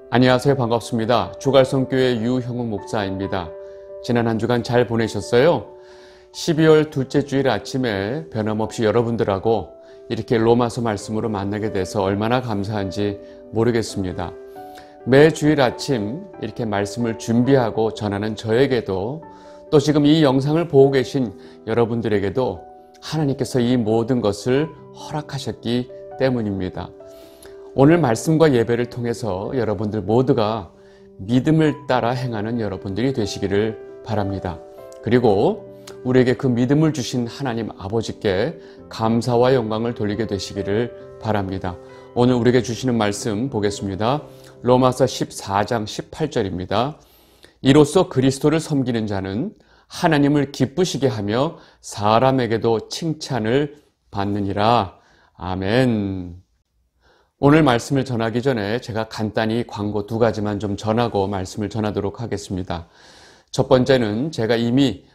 안녕하세요. 반갑습니다. 주갈성교회 유형욱 목사입니다. 지난 한 주간 잘 보내셨어요? 12월 둘째 주일 아침에 변함없이 여러분들하고 이렇게 로마서 말씀으로 만나게 돼서 얼마나 감사한지 모르겠습니다. 매 주일 아침 이렇게 말씀을 준비하고 전하는 저에게도 또 지금 이 영상을 보고 계신 여러분들에게도 하나님께서 이 모든 것을 허락하셨기 때문입니다. 오늘 말씀과 예배를 통해서 여러분들 모두가 믿음을 따라 행하는 여러분들이 되시기를 바랍니다. 그리고 우리에게 그 믿음을 주신 하나님 아버지께 감사와 영광을 돌리게 되시기를 바랍니다. 오늘 우리에게 주시는 말씀 보겠습니다. 로마서 14장 18절입니다. 이로써 그리스도를 섬기는 자는 하나님을 기쁘시게 하며 사람에게도 칭찬을 받느니라. 아멘. 오늘 말씀을 전하기 전에 제가 간단히 광고 두 가지만 좀 전하고 말씀을 전하도록 하겠습니다. 첫 번째는 제가 이미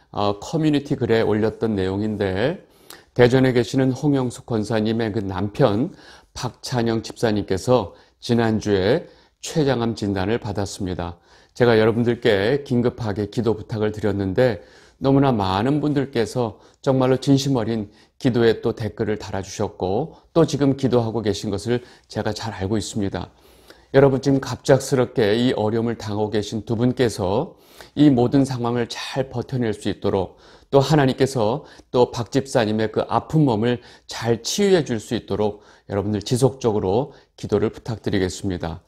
커뮤니티 글에 올렸던 내용인데 대전에 계시는 홍영숙 권사님의 그 남편 박찬영 집사님께서 지난주에 췌장암 진단을 받았습니다. 제가 여러분들께 긴급하게 기도 부탁을 드렸는데 너무나 많은 분들께서 정말로 진심 어린 기도에 또 댓글을 달아주셨고 또 지금 기도하고 계신 것을 제가 잘 알고 있습니다. 여러분 지금 갑작스럽게 이 어려움을 당하고 계신 두 분께서 이 모든 상황을 잘 버텨낼 수 있도록 또 하나님께서 또 박 집사님의 그 아픈 몸을 잘 치유해 줄 수 있도록 여러분들 지속적으로 기도를 부탁드리겠습니다.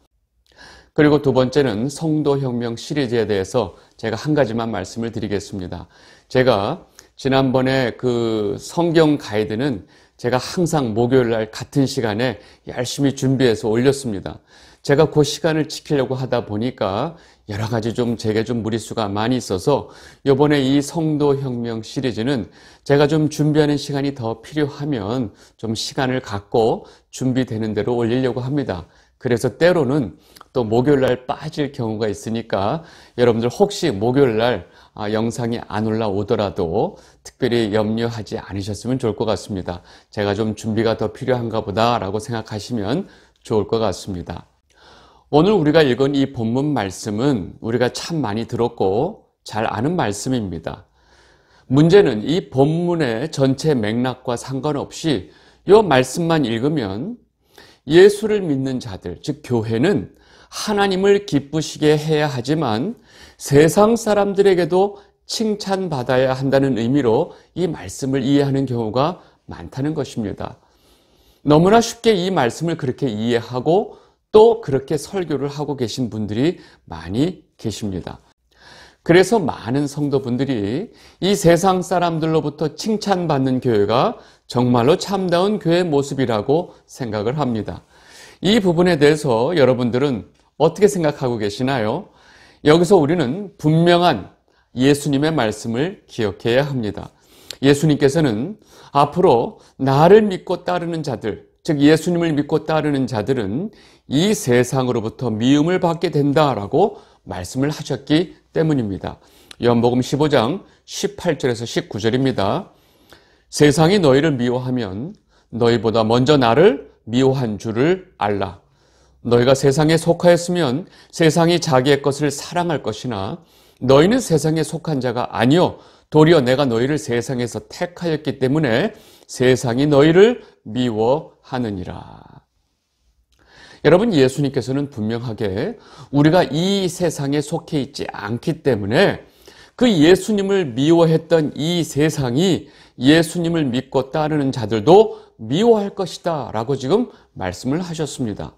그리고 두 번째는 성도혁명 시리즈에 대해서 제가 한 가지만 말씀을 드리겠습니다. 제가 지난번에 그 성경 가이드는 제가 항상 목요일 날 같은 시간에 열심히 준비해서 올렸습니다. 제가 그 시간을 지키려고 하다 보니까 여러 가지 제게 무리수가 많이 있어서 이번에 이 성도혁명 시리즈는 제가 준비하는 시간이 더 필요하면 시간을 갖고 준비되는 대로 올리려고 합니다. 그래서 때로는 또 목요일 날 빠질 경우가 있으니까 여러분들 혹시 목요일 날 영상이 안 올라오더라도 특별히 염려하지 않으셨으면 좋을 것 같습니다. 제가 준비가 더 필요한가 보다라고 생각하시면 좋을 것 같습니다. 오늘 우리가 읽은 이 본문 말씀은 우리가 참 많이 들었고 잘 아는 말씀입니다. 문제는 이 본문의 전체 맥락과 상관없이 이 말씀만 읽으면 예수를 믿는 자들, 즉 교회는 하나님을 기쁘시게 해야 하지만 세상 사람들에게도 칭찬받아야 한다는 의미로 이 말씀을 이해하는 경우가 많다는 것입니다. 너무나 쉽게 이 말씀을 그렇게 이해하고 또 그렇게 설교를 하고 계신 분들이 많이 계십니다. 그래서 많은 성도분들이 이 세상 사람들로부터 칭찬받는 교회가 정말로 참다운 교회의 모습이라고 생각을 합니다. 이 부분에 대해서 여러분들은 어떻게 생각하고 계시나요? 여기서 우리는 분명한 예수님의 말씀을 기억해야 합니다. 예수님께서는 앞으로 나를 믿고 따르는 자들, 즉 예수님을 믿고 따르는 자들은 이 세상으로부터 미움을 받게 된다라고 말씀을 하셨기 때문입니다. 요한복음 15장 18절에서 19절입니다. 세상이 너희를 미워하면 너희보다 먼저 나를 미워한 줄을 알라. 너희가 세상에 속하였으면 세상이 자기의 것을 사랑할 것이나 너희는 세상에 속한 자가 아니요 도리어 내가 너희를 세상에서 택하였기 때문에 세상이 너희를 미워하느니라. 여러분, 예수님께서는 분명하게 우리가 이 세상에 속해 있지 않기 때문에 그 예수님을 미워했던 이 세상이 예수님을 믿고 따르는 자들도 미워할 것이다 라고 지금 말씀을 하셨습니다.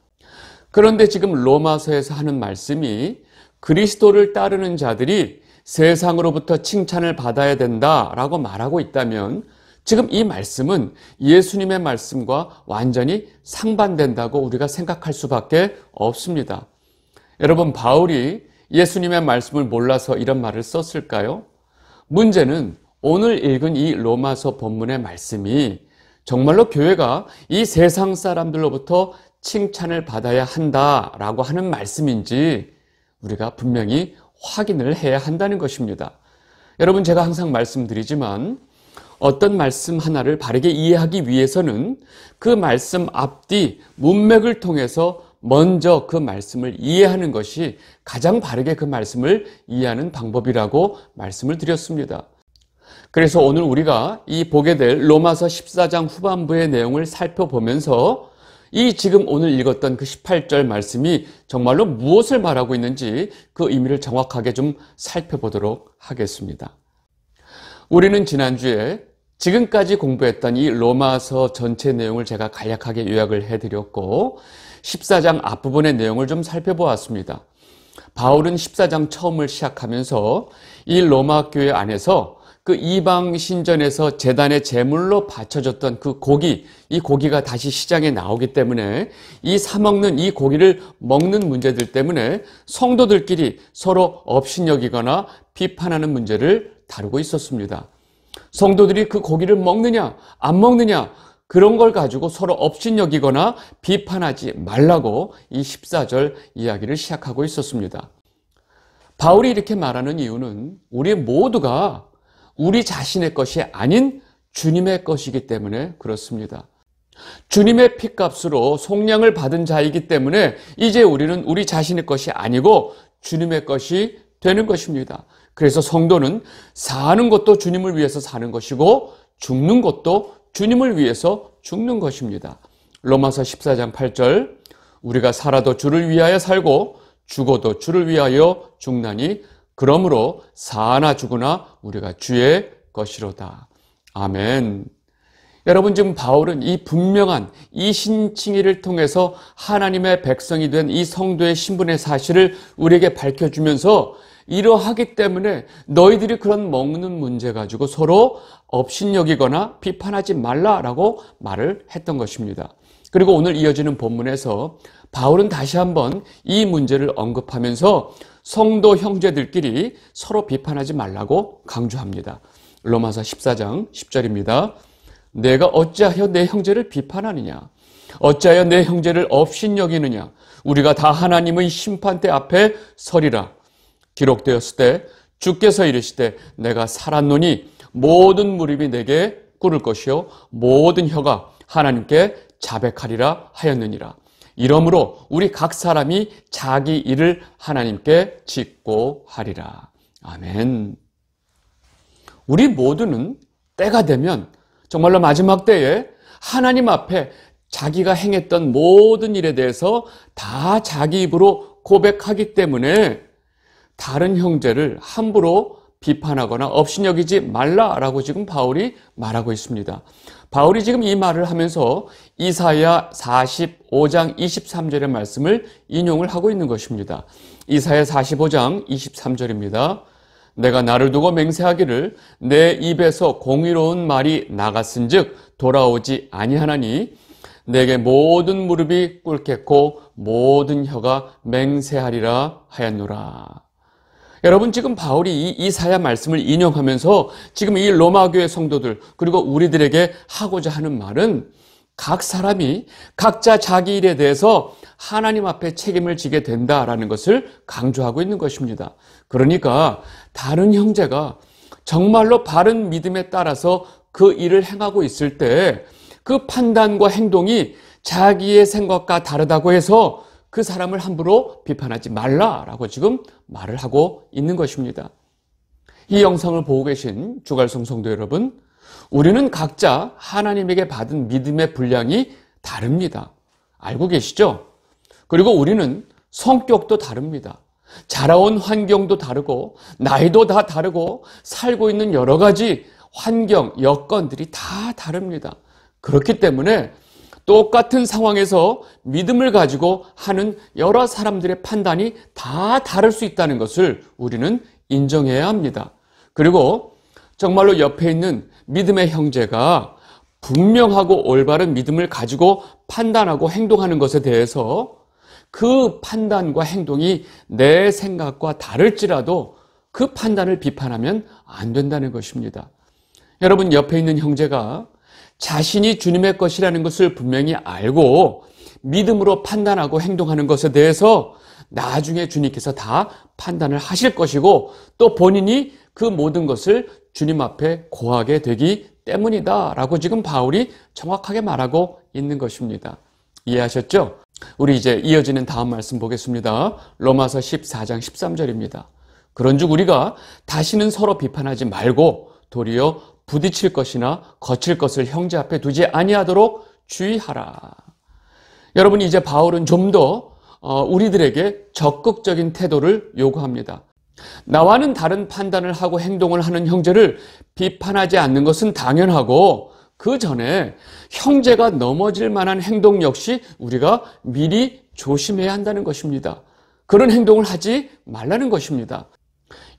그런데 지금 로마서에서 하는 말씀이 그리스도를 따르는 자들이 세상으로부터 칭찬을 받아야 된다라고 말하고 있다면 지금 이 말씀은 예수님의 말씀과 완전히 상반된다고 우리가 생각할 수밖에 없습니다. 여러분, 바울이 예수님의 말씀을 몰라서 이런 말을 썼을까요? 문제는 오늘 읽은 이 로마서 본문의 말씀이 정말로 교회가 이 세상 사람들로부터 칭찬을 받아야 한다라고 하는 말씀인지 우리가 분명히 확인을 해야 한다는 것입니다. 여러분, 제가 항상 말씀드리지만 어떤 말씀 하나를 바르게 이해하기 위해서는 그 말씀 앞뒤 문맥을 통해서 먼저 그 말씀을 이해하는 것이 가장 바르게 그 말씀을 이해하는 방법이라고 말씀을 드렸습니다. 그래서 오늘 우리가 이 보게 될 로마서 14장 후반부의 내용을 살펴보면서 이 지금 오늘 읽었던 그 18절 말씀이 정말로 무엇을 말하고 있는지 그 의미를 정확하게 좀 살펴보도록 하겠습니다. 우리는 지난주에 지금까지 공부했던 이 로마서 전체 내용을 제가 간략하게 요약을 해드렸고 14장 앞부분의 내용을 좀 살펴보았습니다. 바울은 14장 처음을 시작하면서 이 로마 교회 안에서 그 이방 신전에서 제단의 제물로 바쳐졌던 그 고기, 이 고기가 다시 시장에 나오기 때문에 이 사먹는 이 고기를 먹는 문제들 때문에 성도들끼리 서로 업신여기거나 비판하는 문제를 다루고 있었습니다. 성도들이 그 고기를 먹느냐 안 먹느냐 그런 걸 가지고 서로 업신여기거나 비판하지 말라고 이 14절 이야기를 시작하고 있었습니다. 바울이 이렇게 말하는 이유는 우리 모두가 우리 자신의 것이 아닌 주님의 것이기 때문에 그렇습니다. 주님의 피값으로 속량을 받은 자이기 때문에 이제 우리는 우리 자신의 것이 아니고 주님의 것이 되는 것입니다. 그래서 성도는 사는 것도 주님을 위해서 사는 것이고 죽는 것도 주님을 위해서 죽는 것입니다. 로마서 14장 8절 우리가 살아도 주를 위하여 살고 죽어도 주를 위하여 죽나니 그러므로 사나 죽으나 우리가 주의 것이로다. 아멘. 여러분 지금 바울은 이 분명한 이 신칭의를 통해서 하나님의 백성이 된 이 성도의 신분의 사실을 우리에게 밝혀주면서 이러하기 때문에 너희들이 그런 먹는 문제 가지고 서로 업신여기거나 비판하지 말라라고 말을 했던 것입니다. 그리고 오늘 이어지는 본문에서 바울은 다시 한번 이 문제를 언급하면서 성도 형제들끼리 서로 비판하지 말라고 강조합니다. 로마서 14장 10절입니다. 내가 어찌하여 내 형제를 비판하느냐? 어찌하여 내 형제를 업신여기느냐? 우리가 다 하나님의 심판대 앞에 서리라. 기록되었을 때 주께서 이르시되 내가 살았노니 모든 무릎이 내게 꿇을 것이요 모든 혀가 하나님께 자백하리라 하였느니라. 이러므로 우리 각 사람이 자기 일을 하나님께 짓고 하리라. 아멘. 우리 모두는 때가 되면 정말로 마지막 때에 하나님 앞에 자기가 행했던 모든 일에 대해서 다 자기 입으로 고백하기 때문에 다른 형제를 함부로 비판하거나 업신여기지 말라라고 지금 바울이 말하고 있습니다. 바울이 지금 이 말을 하면서 이사야 45장 23절의 말씀을 인용을 하고 있는 것입니다. 이사야 45장 23절입니다. 내가 나를 두고 맹세하기를 내 입에서 공의로운 말이 나갔은즉 돌아오지 아니하나니 내게 모든 무릎이 꿇겠고 모든 혀가 맹세하리라 하였노라. 여러분 지금 바울이 이 이사야 말씀을 인용하면서 지금 이 로마 교회 성도들 그리고 우리들에게 하고자 하는 말은 각 사람이 각자 자기 일에 대해서 하나님 앞에 책임을 지게 된다라는 것을 강조하고 있는 것입니다. 그러니까 다른 형제가 정말로 바른 믿음에 따라서 그 일을 행하고 있을 때 그 판단과 행동이 자기의 생각과 다르다고 해서 그 사람을 함부로 비판하지 말라라고 지금 말을 하고 있는 것입니다. 이 영상을 보고 계신 주갈성 성도 여러분, 우리는 각자 하나님에게 받은 믿음의 분량이 다릅니다. 알고 계시죠? 그리고 우리는 성격도 다릅니다. 자라온 환경도 다르고 나이도 다 다르고 살고 있는 여러 가지 환경, 여건들이 다 다릅니다. 그렇기 때문에 똑같은 상황에서 믿음을 가지고 하는 여러 사람들의 판단이 다 다를 수 있다는 것을 우리는 인정해야 합니다. 그리고 정말로 옆에 있는 믿음의 형제가 분명하고 올바른 믿음을 가지고 판단하고 행동하는 것에 대해서 그 판단과 행동이 내 생각과 다를지라도 그 판단을 비판하면 안 된다는 것입니다. 여러분 옆에 있는 형제가 자신이 주님의 것이라는 것을 분명히 알고 믿음으로 판단하고 행동하는 것에 대해서 나중에 주님께서 다 판단을 하실 것이고 또 본인이 그 모든 것을 주님 앞에 고하게 되기 때문이다 라고 지금 바울이 정확하게 말하고 있는 것입니다. 이해하셨죠? 우리 이제 이어지는 다음 말씀 보겠습니다. 로마서 14장 13절입니다. 그런즉 우리가 다시는 서로 비판하지 말고 도리어 부딪힐 것이나 거칠 것을 형제 앞에 두지 아니하도록 주의하라. 여러분, 이제 바울은 좀 더 우리들에게 적극적인 태도를 요구합니다. 나와는 다른 판단을 하고 행동을 하는 형제를 비판하지 않는 것은 당연하고, 그 전에 형제가 넘어질 만한 행동 역시 우리가 미리 조심해야 한다는 것입니다. 그런 행동을 하지 말라는 것입니다.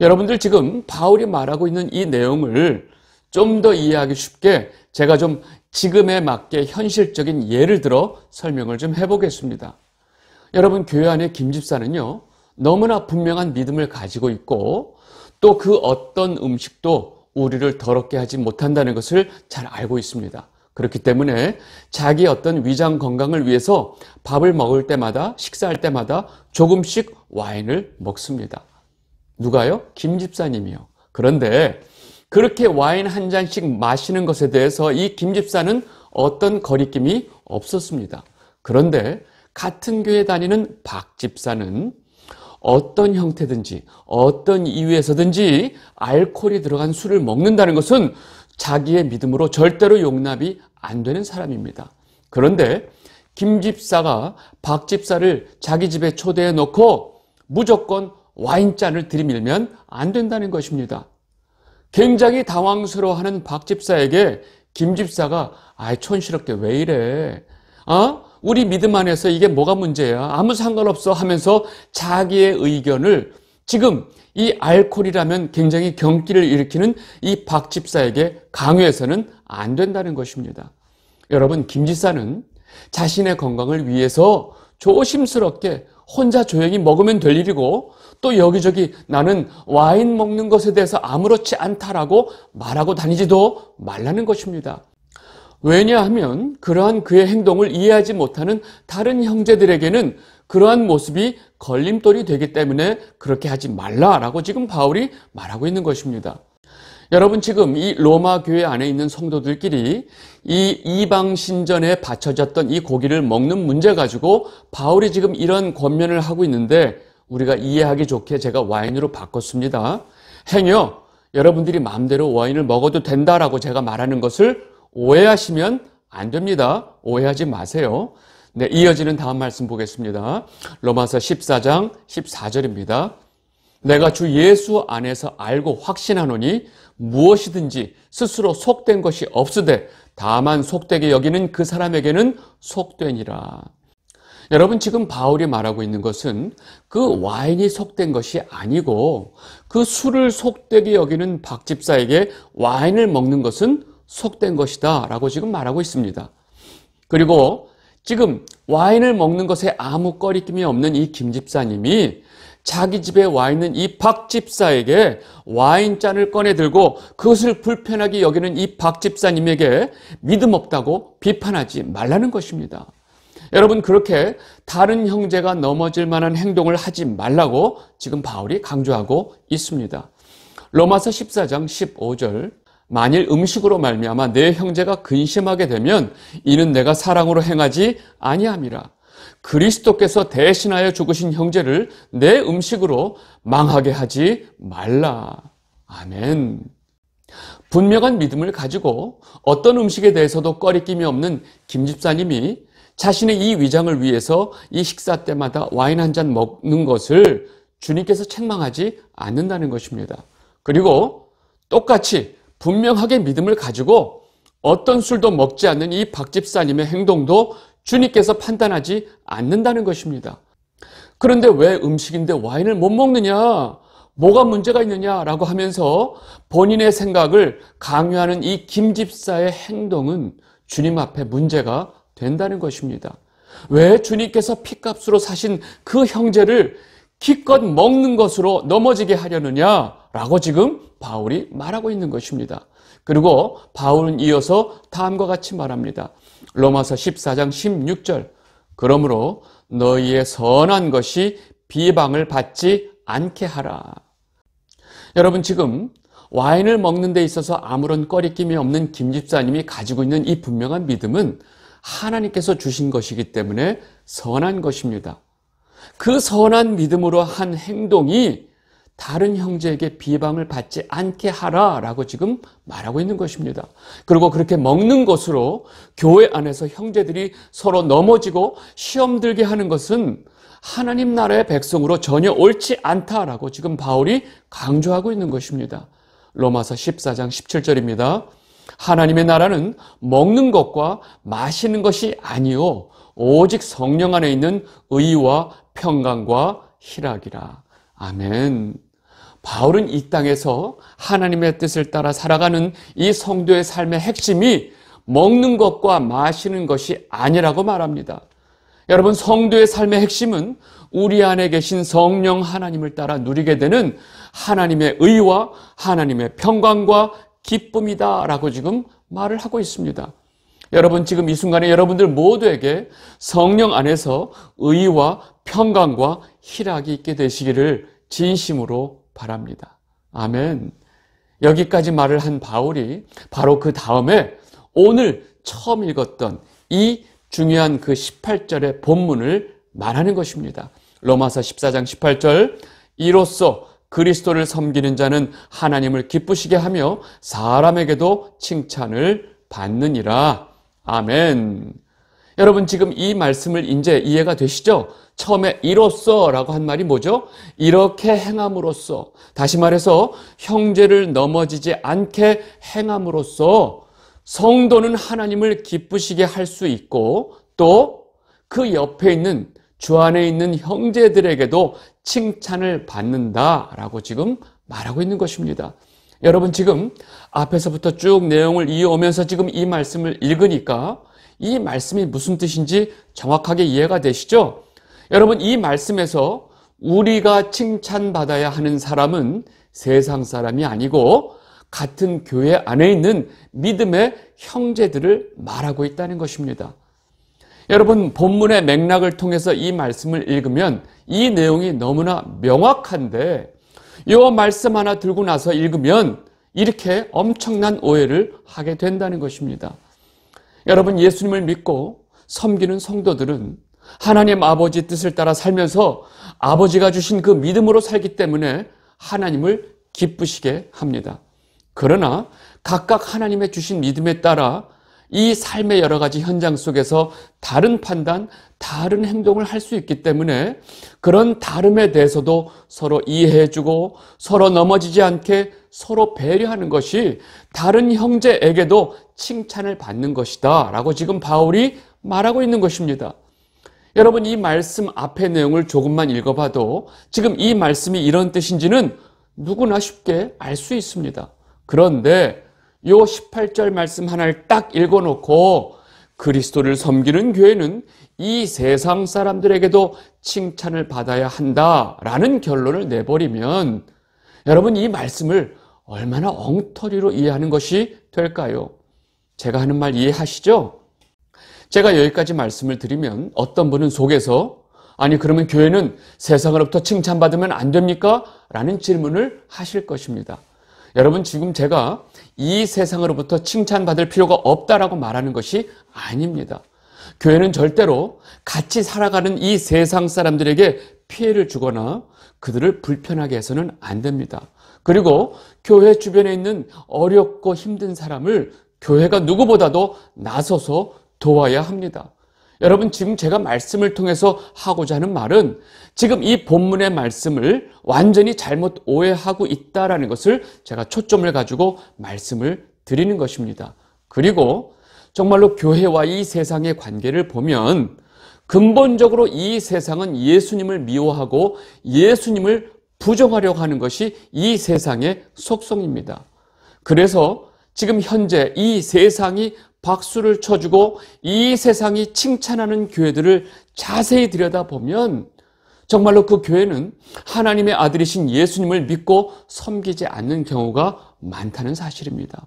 여러분들, 지금 바울이 말하고 있는 이 내용을 좀 더 이해하기 쉽게 제가 좀 지금에 맞게 현실적인 예를 들어 설명을 좀 해보겠습니다. 여러분, 교회 안에 김 집사는요, 너무나 분명한 믿음을 가지고 있고 또 그 어떤 음식도 우리를 더럽게 하지 못한다는 것을 잘 알고 있습니다. 그렇기 때문에 자기 어떤 위장 건강을 위해서 밥을 먹을 때마다, 식사할 때마다 조금씩 와인을 먹습니다. 누가요? 김 집사님이요. 그런데 그렇게 와인 한 잔씩 마시는 것에 대해서 이 김 집사는 어떤 거리낌이 없었습니다. 그런데 같은 교회 다니는 박 집사는 어떤 형태든지 어떤 이유에서든지 알코올이 들어간 술을 먹는다는 것은 자기의 믿음으로 절대로 용납이 안 되는 사람입니다. 그런데 김 집사가 박 집사를 자기 집에 초대해 놓고 무조건 와인잔을 들이밀면 안 된다는 것입니다. 굉장히 당황스러워하는 박 집사에게 김 집사가 촌스럽게 왜 이래? 우리 믿음 안에서 이게 뭐가 문제야? 아무 상관없어 하면서 자기의 의견을 지금 이 알코올이라면 굉장히 경기를 일으키는 이 박 집사에게 강요해서는 안 된다는 것입니다. 여러분, 김 집사는 자신의 건강을 위해서 조심스럽게 혼자 조용히 먹으면 될 일이고, 또 여기저기 나는 와인 먹는 것에 대해서 아무렇지 않다라고 말하고 다니지도 말라는 것입니다. 왜냐하면 그러한 그의 행동을 이해하지 못하는 다른 형제들에게는 그러한 모습이 걸림돌이 되기 때문에 그렇게 하지 말라라고 지금 바울이 말하고 있는 것입니다. 여러분, 지금 이 로마 교회 안에 있는 성도들끼리 이 이방 신전에 바쳐졌던 이 고기를 먹는 문제 가지고 바울이 지금 이런 권면을 하고 있는데, 우리가 이해하기 좋게 제가 와인으로 바꿨습니다. 행여 여러분들이 마음대로 와인을 먹어도 된다라고 제가 말하는 것을 오해하시면 안 됩니다. 오해하지 마세요. 네, 이어지는 다음 말씀 보겠습니다. 로마서 14장 14절입니다. 내가 주 예수 안에서 알고 확신하노니 무엇이든지 스스로 속된 것이 없으되 다만 속되게 여기는 그 사람에게는 속되니라. 여러분, 지금 바울이 말하고 있는 것은 그 와인이 속된 것이 아니고 그 술을 속되게 여기는 박 집사에게 와인을 먹는 것은 속된 것이다 라고 지금 말하고 있습니다. 그리고 지금 와인을 먹는 것에 아무 꺼리낌이 없는 이 김 집사님이 자기 집에 와 있는 이 박 집사에게 와인잔을 꺼내 들고 그것을 불편하게 여기는 이 박 집사님에게 믿음 없다고 비판하지 말라는 것입니다. 여러분, 그렇게 다른 형제가 넘어질 만한 행동을 하지 말라고 지금 바울이 강조하고 있습니다. 로마서 14장 15절, 만일 음식으로 말미암아 내 형제가 근심하게 되면 이는 내가 사랑으로 행하지 아니함이라. 그리스도께서 대신하여 죽으신 형제를 내 음식으로 망하게 하지 말라. 아멘. 분명한 믿음을 가지고 어떤 음식에 대해서도 꺼리낌이 없는 김 집사님이 자신의 이 위장을 위해서 이 식사 때마다 와인 한 잔 먹는 것을 주님께서 책망하지 않는다는 것입니다. 그리고 똑같이 분명하게 믿음을 가지고 어떤 술도 먹지 않는 이 박 집사님의 행동도 주님께서 판단하지 않는다는 것입니다. 그런데 왜 음식인데 와인을 못 먹느냐? 뭐가 문제가 있느냐라고 하면서 본인의 생각을 강요하는 이 김 집사의 행동은 주님 앞에 문제가 된다는 것입니다. 왜 주님께서 피값으로 사신 그 형제를 기껏 먹는 것으로 넘어지게 하려느냐라고 지금 바울이 말하고 있는 것입니다. 그리고 바울은 이어서 다음과 같이 말합니다. 로마서 14장 16절, 그러므로 너희의 선한 것이 비방을 받지 않게 하라. 여러분, 지금 와인을 먹는 데 있어서 아무런 꺼리낌이 없는 김 집사님이 가지고 있는 이 분명한 믿음은 하나님께서 주신 것이기 때문에 선한 것입니다. 그 선한 믿음으로 한 행동이 다른 형제에게 비방을 받지 않게 하라라고 지금 말하고 있는 것입니다. 그리고 그렇게 먹는 것으로 교회 안에서 형제들이 서로 넘어지고 시험 들게 하는 것은 하나님 나라의 백성으로 전혀 옳지 않다라고 지금 바울이 강조하고 있는 것입니다. 로마서 14장 17절입니다. 하나님의 나라는 먹는 것과 마시는 것이 아니요 오직 성령 안에 있는 의와 평강과 희락이라. 아멘. 바울은 이 땅에서 하나님의 뜻을 따라 살아가는 이 성도의 삶의 핵심이 먹는 것과 마시는 것이 아니라고 말합니다. 여러분, 성도의 삶의 핵심은 우리 안에 계신 성령 하나님을 따라 누리게 되는 하나님의 의와 하나님의 평강과 기쁨이다라고 지금 말을 하고 있습니다. 여러분, 지금 이 순간에 여러분들 모두에게 성령 안에서 의와 평강과 희락이 있게 되시기를 진심으로 바랍니다. 아멘. 여기까지 말을 한 바울이 바로 그 다음에 오늘 처음 읽었던 이 중요한 그 18절의 본문을 말하는 것입니다. 로마서 14장 18절, 이로써 그리스도를 섬기는 자는 하나님을 기쁘시게 하며 사람에게도 칭찬을 받느니라. 아멘. 여러분, 지금 이 말씀을 이제 이해가 되시죠? 처음에 이로써 라고 한 말이 뭐죠? 이렇게 행함으로써, 다시 말해서 형제를 넘어지지 않게 행함으로써 성도는 하나님을 기쁘시게 할 수 있고 또 그 옆에 있는 주 안에 있는 형제들에게도 칭찬을 받는다라고 지금 말하고 있는 것입니다. 여러분, 지금 앞에서부터 쭉 내용을 이어오면서 지금 이 말씀을 읽으니까 이 말씀이 무슨 뜻인지 정확하게 이해가 되시죠? 여러분, 이 말씀에서 우리가 칭찬받아야 하는 사람은 세상 사람이 아니고 같은 교회 안에 있는 믿음의 형제들을 말하고 있다는 것입니다. 여러분, 본문의 맥락을 통해서 이 말씀을 읽으면 이 내용이 너무나 명확한데 이 말씀 하나 들고 나서 읽으면 이렇게 엄청난 오해를 하게 된다는 것입니다. 여러분, 예수님을 믿고 섬기는 성도들은 하나님 아버지 뜻을 따라 살면서 아버지가 주신 그 믿음으로 살기 때문에 하나님을 기쁘시게 합니다. 그러나 각각 하나님의 주신 믿음에 따라 이 삶의 여러 가지 현장 속에서 다른 판단, 다른 행동을 할 수 있기 때문에 그런 다름에 대해서도 서로 이해해주고 서로 넘어지지 않게 서로 배려하는 것이 다른 형제에게도 칭찬을 받는 것이다 라고 지금 바울이 말하고 있는 것입니다. 여러분, 이 말씀 앞의 내용을 조금만 읽어봐도 지금 이 말씀이 이런 뜻인지는 누구나 쉽게 알 수 있습니다. 그런데 이 18절 말씀 하나를 딱 읽어놓고 그리스도를 섬기는 교회는 이 세상 사람들에게도 칭찬을 받아야 한다라는 결론을 내버리면 여러분, 이 말씀을 얼마나 엉터리로 이해하는 것이 될까요? 제가 하는 말 이해하시죠? 제가 여기까지 말씀을 드리면 어떤 분은 속에서 아니 그러면 교회는 세상으로부터 칭찬받으면 안 됩니까? 라는 질문을 하실 것입니다. 여러분, 지금 제가 이 세상으로부터 칭찬받을 필요가 없다라고 말하는 것이 아닙니다. 교회는 절대로 같이 살아가는 이 세상 사람들에게 피해를 주거나 그들을 불편하게 해서는 안 됩니다. 그리고 교회 주변에 있는 어렵고 힘든 사람을 교회가 누구보다도 나서서 도와야 합니다. 여러분, 지금 제가 말씀을 통해서 하고자 하는 말은 지금 이 본문의 말씀을 완전히 잘못 오해하고 있다라는 것을 제가 초점을 가지고 말씀을 드리는 것입니다. 그리고 정말로 교회와 이 세상의 관계를 보면 근본적으로 이 세상은 예수님을 미워하고 예수님을 부정하려고 하는 것이 이 세상의 속성입니다. 그래서 지금 현재 이 세상이 박수를 쳐주고 이 세상이 칭찬하는 교회들을 자세히 들여다보면 정말로 그 교회는 하나님의 아들이신 예수님을 믿고 섬기지 않는 경우가 많다는 사실입니다.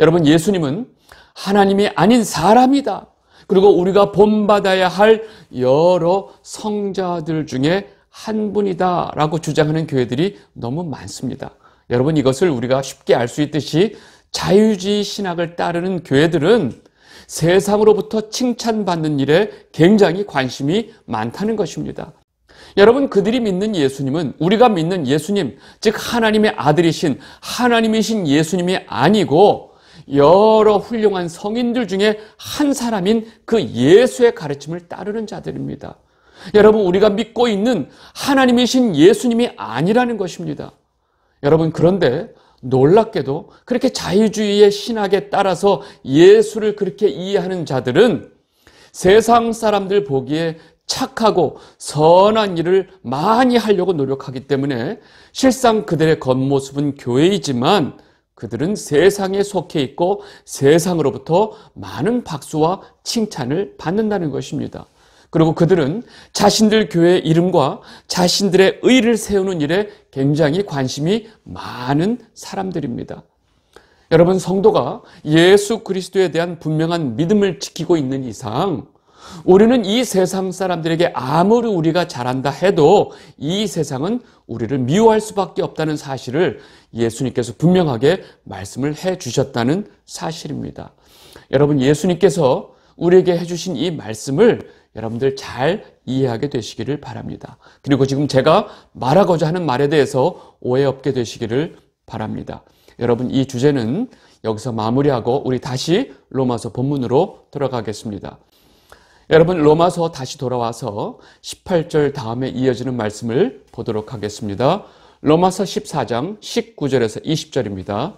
여러분, 예수님은 하나님이 아닌 사람이다. 그리고 우리가 본받아야 할 여러 성자들 중에 한 분이다 라고 주장하는 교회들이 너무 많습니다. 여러분, 이것을 우리가 쉽게 알 수 있듯이 자유주의 신학을 따르는 교회들은 세상으로부터 칭찬받는 일에 굉장히 관심이 많다는 것입니다. 여러분, 그들이 믿는 예수님은 우리가 믿는 예수님, 즉 하나님의 아들이신 하나님이신 예수님이 아니고 여러 훌륭한 성인들 중에 한 사람인 그 예수의 가르침을 따르는 자들입니다. 여러분, 우리가 믿고 있는 하나님이신 예수님이 아니라는 것입니다. 여러분, 그런데 놀랍게도 그렇게 자유주의의 신학에 따라서 예수를 그렇게 이해하는 자들은 세상 사람들 보기에 착하고 선한 일을 많이 하려고 노력하기 때문에 실상 그들의 겉모습은 교회이지만 그들은 세상에 속해 있고 세상으로부터 많은 박수와 칭찬을 받는다는 것입니다. 그리고 그들은 자신들 교회의 이름과 자신들의 의를 세우는 일에 굉장히 관심이 많은 사람들입니다. 여러분, 성도가 예수 그리스도에 대한 분명한 믿음을 지키고 있는 이상 우리는 이 세상 사람들에게 아무리 우리가 잘한다 해도 이 세상은 우리를 미워할 수밖에 없다는 사실을 예수님께서 분명하게 말씀을 해 주셨다는 사실입니다. 여러분, 예수님께서 우리에게 해주신 이 말씀을 여러분들 잘 이해하게 되시기를 바랍니다. 그리고 지금 제가 말하고자 하는 말에 대해서 오해 없게 되시기를 바랍니다. 여러분, 이 주제는 여기서 마무리하고 우리 다시 로마서 본문으로 돌아가겠습니다. 여러분, 로마서 다시 돌아와서 18절 다음에 이어지는 말씀을 보도록 하겠습니다. 로마서 14장 19절에서 20절입니다.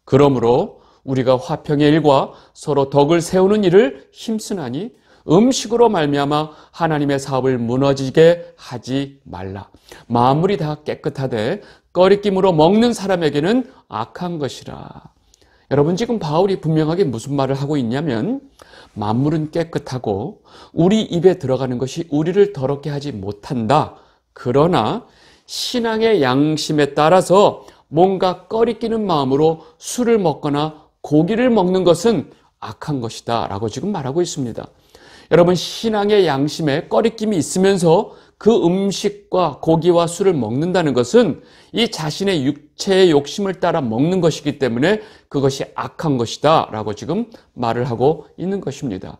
그러므로 우리가 화평의 일과 서로 덕을 세우는 일을 힘쓰나니 음식으로 말미암아 하나님의 사업을 무너지게 하지 말라. 만물이 다 깨끗하되 꺼리낌으로 먹는 사람에게는 악한 것이라. 여러분, 지금 바울이 분명하게 무슨 말을 하고 있냐면 만물은 깨끗하고 우리 입에 들어가는 것이 우리를 더럽게 하지 못한다. 그러나 신앙의 양심에 따라서 뭔가 꺼리끼는 마음으로 술을 먹거나 고기를 먹는 것은 악한 것이다 라고 지금 말하고 있습니다. 여러분, 신앙의 양심에 꺼리낌이 있으면서 그 음식과 고기와 술을 먹는다는 것은 이 자신의 육체의 욕심을 따라 먹는 것이기 때문에 그것이 악한 것이다 라고 지금 말을 하고 있는 것입니다.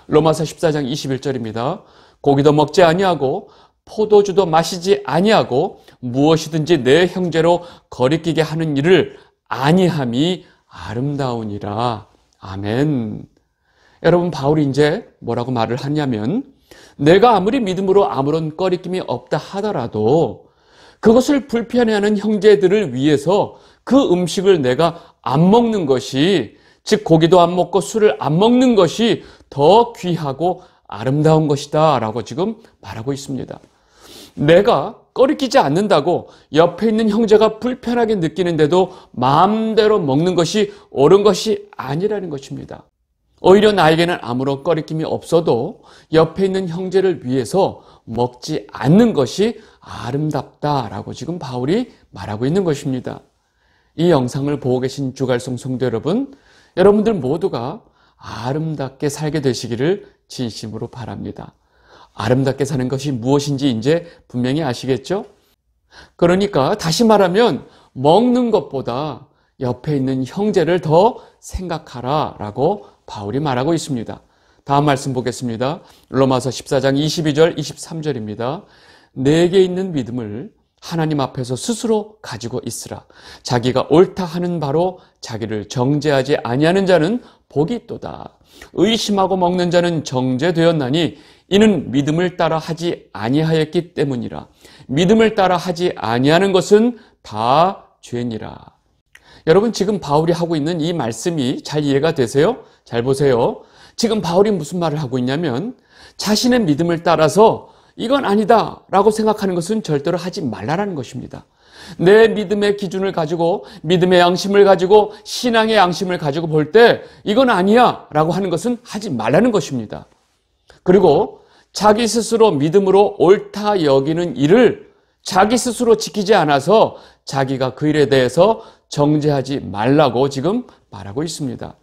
로마서 14장 21절입니다. 고기도 먹지 아니하고 포도주도 마시지 아니하고 무엇이든지 내 형제로 거리끼게 하는 일을 아니함이 아름다우니라. 아멘. 여러분, 바울이 이제 뭐라고 말을 하냐면 내가 아무리 믿음으로 아무런 꺼리낌이 없다 하더라도 그것을 불편해하는 형제들을 위해서 그 음식을 내가 안 먹는 것이, 즉 고기도 안 먹고 술을 안 먹는 것이 더 귀하고 아름다운 것이다 라고 지금 말하고 있습니다. 내가 꺼리끼지 않는다고 옆에 있는 형제가 불편하게 느끼는데도 마음대로 먹는 것이 옳은 것이 아니라는 것입니다. 오히려 나에게는 아무런 꺼리낌이 없어도 옆에 있는 형제를 위해서 먹지 않는 것이 아름답다라고 지금 바울이 말하고 있는 것입니다. 이 영상을 보고 계신 주갈성 성도 여러분, 여러분들 모두가 아름답게 살게 되시기를 진심으로 바랍니다. 아름답게 사는 것이 무엇인지 이제 분명히 아시겠죠? 그러니까 다시 말하면 먹는 것보다 옆에 있는 형제를 더 생각하라 라고 바울이 말하고 있습니다. 다음 말씀 보겠습니다. 로마서 14장 22절 23절입니다. 내게 있는 믿음을 하나님 앞에서 스스로 가지고 있으라. 자기가 옳다 하는 바로 자기를 정죄하지 아니하는 자는 복이 있도다. 의심하고 먹는 자는 정죄되었나니 이는 믿음을 따라 하지 아니하였기 때문이라. 믿음을 따라 하지 아니하는 것은 다 죄니라. 여러분, 지금 바울이 하고 있는 이 말씀이 잘 이해가 되세요? 잘 보세요. 지금 바울이 무슨 말을 하고 있냐면 자신의 믿음을 따라서 이건 아니다 라고 생각하는 것은 절대로 하지 말라라는 것입니다. 내 믿음의 기준을 가지고, 믿음의 양심을 가지고, 신앙의 양심을 가지고 볼 때 이건 아니야 라고 하는 것은 하지 말라는 것입니다. 그리고 자기 스스로 믿음으로 옳다 여기는 일을 자기 스스로 지키지 않아서 자기가 그 일에 대해서 정죄하지 말라고 지금 말하고 있습니다.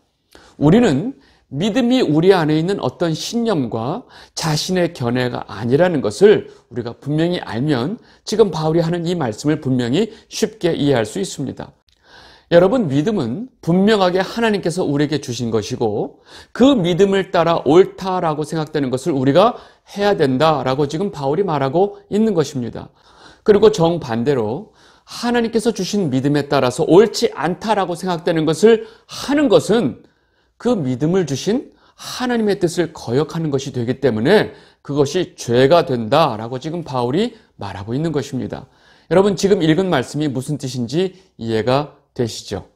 우리는 믿음이 우리 안에 있는 어떤 신념과 자신의 견해가 아니라는 것을 우리가 분명히 알면 지금 바울이 하는 이 말씀을 분명히 쉽게 이해할 수 있습니다. 여러분, 믿음은 분명하게 하나님께서 우리에게 주신 것이고 그 믿음을 따라 옳다라고 생각되는 것을 우리가 해야 된다라고 지금 바울이 말하고 있는 것입니다. 그리고 정반대로 하나님께서 주신 믿음에 따라서 옳지 않다라고 생각되는 것을 하는 것은 그 믿음을 주신 하나님의 뜻을 거역하는 것이 되기 때문에 그것이 죄가 된다라고 지금 바울이 말하고 있는 것입니다. 여러분, 지금 읽은 말씀이 무슨 뜻인지 이해가 되시죠?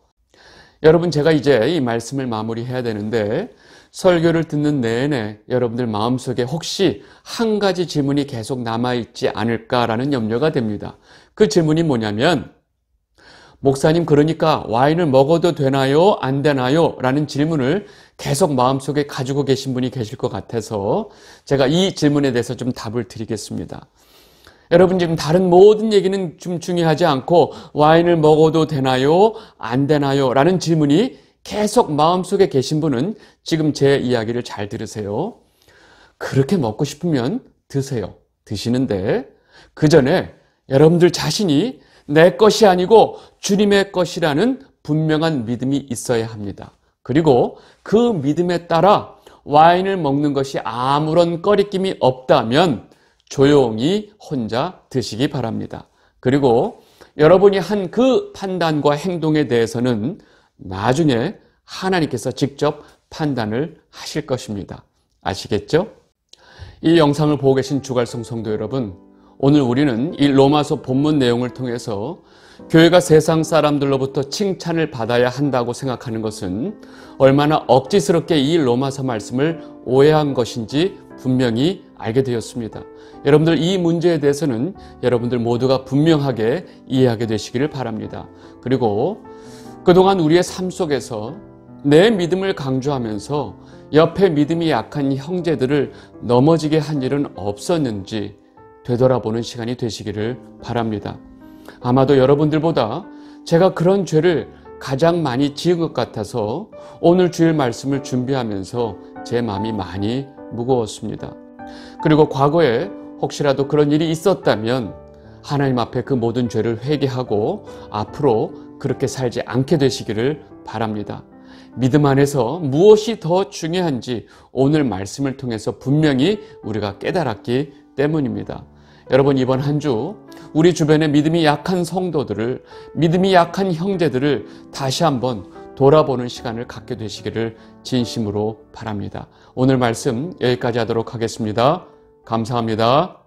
여러분, 제가 이제 이 말씀을 마무리해야 되는데 설교를 듣는 내내 여러분들 마음속에 혹시 한 가지 질문이 계속 남아있지 않을까라는 염려가 됩니다. 그 질문이 뭐냐면, 목사님, 그러니까 와인을 먹어도 되나요? 안 되나요? 라는 질문을 계속 마음속에 가지고 계신 분이 계실 것 같아서 제가 이 질문에 대해서 좀 답을 드리겠습니다. 여러분, 지금 다른 모든 얘기는 좀 중요하지 않고 와인을 먹어도 되나요? 안 되나요? 라는 질문이 계속 마음속에 계신 분은 지금 제 이야기를 잘 들으세요. 그렇게 먹고 싶으면 드세요. 드시는데 그 전에 여러분들 자신이 내 것이 아니고 주님의 것이라는 분명한 믿음이 있어야 합니다. 그리고 그 믿음에 따라 와인을 먹는 것이 아무런 꺼리낌이 없다면 조용히 혼자 드시기 바랍니다. 그리고 여러분이 한 그 판단과 행동에 대해서는 나중에 하나님께서 직접 판단을 하실 것입니다. 아시겠죠? 이 영상을 보고 계신 주갈성 성도 여러분, 오늘 우리는 이 로마서 본문 내용을 통해서 교회가 세상 사람들로부터 칭찬을 받아야 한다고 생각하는 것은 얼마나 억지스럽게 이 로마서 말씀을 오해한 것인지 분명히 알게 되었습니다. 여러분들, 이 문제에 대해서는 여러분들 모두가 분명하게 이해하게 되시기를 바랍니다. 그리고 그동안 우리의 삶 속에서 내 믿음을 강조하면서 옆에 믿음이 약한 형제들을 넘어지게 한 일은 없었는지 되돌아보는 시간이 되시기를 바랍니다. 아마도 여러분들보다 제가 그런 죄를 가장 많이 지은 것 같아서 오늘 주일 말씀을 준비하면서 제 마음이 많이 무거웠습니다. 그리고 과거에 혹시라도 그런 일이 있었다면 하나님 앞에 그 모든 죄를 회개하고 앞으로 그렇게 살지 않게 되시기를 바랍니다. 믿음 안에서 무엇이 더 중요한지 오늘 말씀을 통해서 분명히 우리가 깨달았기 때문입니다. 여러분, 이번 한 주 우리 주변에 믿음이 약한 성도들을, 믿음이 약한 형제들을 다시 한번 돌아보는 시간을 갖게 되시기를 진심으로 바랍니다. 오늘 말씀 여기까지 하도록 하겠습니다. 감사합니다.